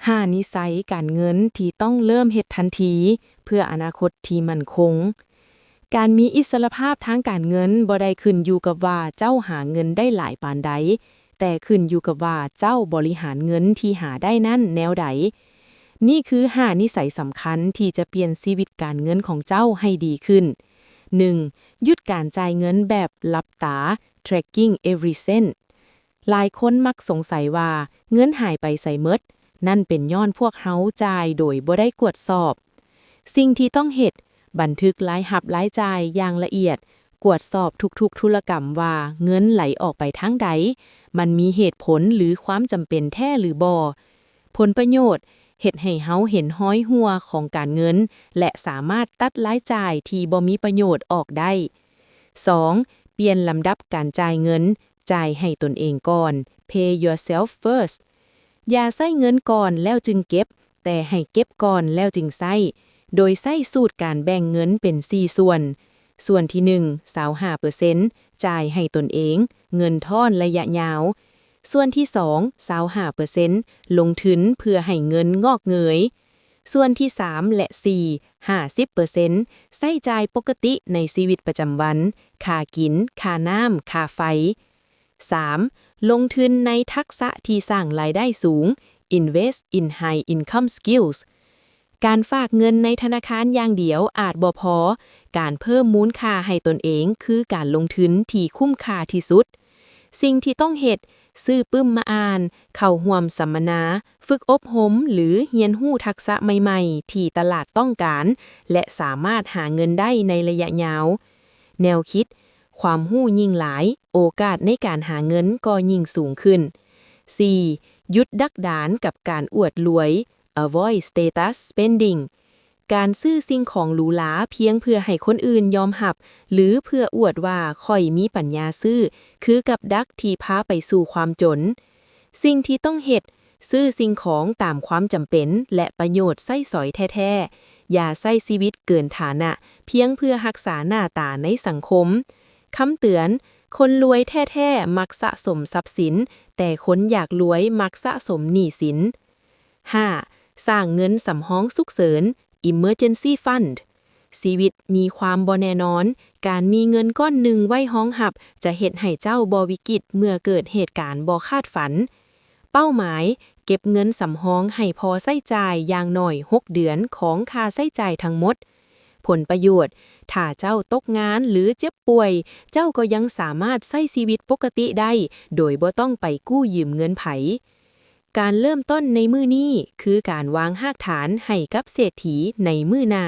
5นิสัยการเงินที่ต้องเริ่มเฮ็ดทันทีเพื่ออนาคตที่มั่นคงการมีอิสรภาพทางการเงินบ่ได้ขึ้นอยู่กับว่าเจ้าหาเงินได้หลายปานใดแต่ขึ้นอยู่กับว่าเจ้าบริหารเงินที่หาได้นั้นแนวใดนี่คือ5นิสัยสำคัญที่จะเปลี่ยนชีวิตการเงินของเจ้าให้ดีขึ้น 1. หยุดการจ่ายเงินแบบหลับตา tracking every cent หลายคนมักสงสัยว่าเงินหายไปไสหมดนั่นเป็นย้อนพวกเฮาจ่ายโดยบ่ได้กวดสอบสิ่งที่ต้องเฮ็ดบันทึกรายรับรายจ่ายอย่างละเอียดกวดสอบทุกๆธุรกรรมว่าเงินไหลออกไปทางใดมันมีเหตุผลหรือความจำเป็นแท้หรือบ่ผลประโยชน์เฮ็ดให้เฮาเห็นห้อยหัวของการเงินและสามารถตัดรายจ่ายที่บ่มีประโยชน์ออกได้ 2. เปลี่ยนลำดับการจ่ายเงินจ่ายให้ตนเองก่อน Pay yourself first อย่าใช้เงินก่อนแล้วจึงเก็บแต่ให้เก็บก่อนแล้วจึงใช้โดยใช้สูตรการแบ่งเงินเป็น4ส่วนที่1 25% จ่ายให้ตนเองเงินทอนระยะยาวส่วนที่2 25% ลงทุนเพื่อให้เงินงอกเงยส่วนที่3และ4 50% ใช้จ่ายปกติในชีวิตประจำวันค่ากินค่าน้ำค่าไฟ 3. ลงทุนในทักษะที่สร้างรายได้สูง Invest in high income skills การฝากเงินในธนาคารอย่างเดียวอาจบ่พอการเพิ่มมูลค่าให้ตนเองคือการลงทุนที่คุ้มค่าที่สุดสิ่งที่ต้องเฮ็ดซื้อปึ้มมาอ่านเข้าร่วมสัมมนาฝึกอบรมหรือเรียนรู้ทักษะใหม่ๆที่ตลาดต้องการและสามารถหาเงินได้ในระยะยาวแนวคิดความรู้ยิ่งหลายโอกาสในการหาเงินก็ยิ่งสูงขึ้น 4. หยุดดักดานกับการอวดรวย Avoid status spending การซื้อสิ่งของหรูหราเพียงเพื่อให้คนอื่นยอมรับหรือเพื่ออวดว่าค่อยมีปัญญาซื้อคือกับดักที่พาไปสู่ความจนสิ่งที่ต้องเฮ็ดซื้อสิ่งของตามความจำเป็นและประโยชน์ใช้สอยแท้ๆอย่าใช้ชีวิตเกินฐานะเพียงเพื่อรักษาหน้าตาในสังคมคำเตือนคนรวยแท้ๆมักสะสมทรัพย์สินแต่คนอยากรวยมักสะสมหนี้สิน 5. สร้างเงินสำรองฉุกเฉิน Emergency Fund ชีวิตมีความบ่แน่นอนการมีเงินก้อนหนึ่งไว้รองรับจะเฮ็ดให้เจ้าบ่วิกฤตเมื่อเกิดเหตุการณ์บ่คาดฝันเป้าหมายเก็บเงินสำรองให้พอใช้จ่ายอย่างน้อย6เดือนของค่าใช้จ่ายทั้งหมดผลประโยชน์ถ้าเจ้าตกงานหรือเจ็บป่วยเจ้าก็ยังสามารถใช้ชีวิตปกติได้โดยบ่ต้องไปกู้ยืมเงินไผการเริ่มต้นในมื้อนี้คือการวางรากฐานให้กับเศรษฐีในมื้อหน้า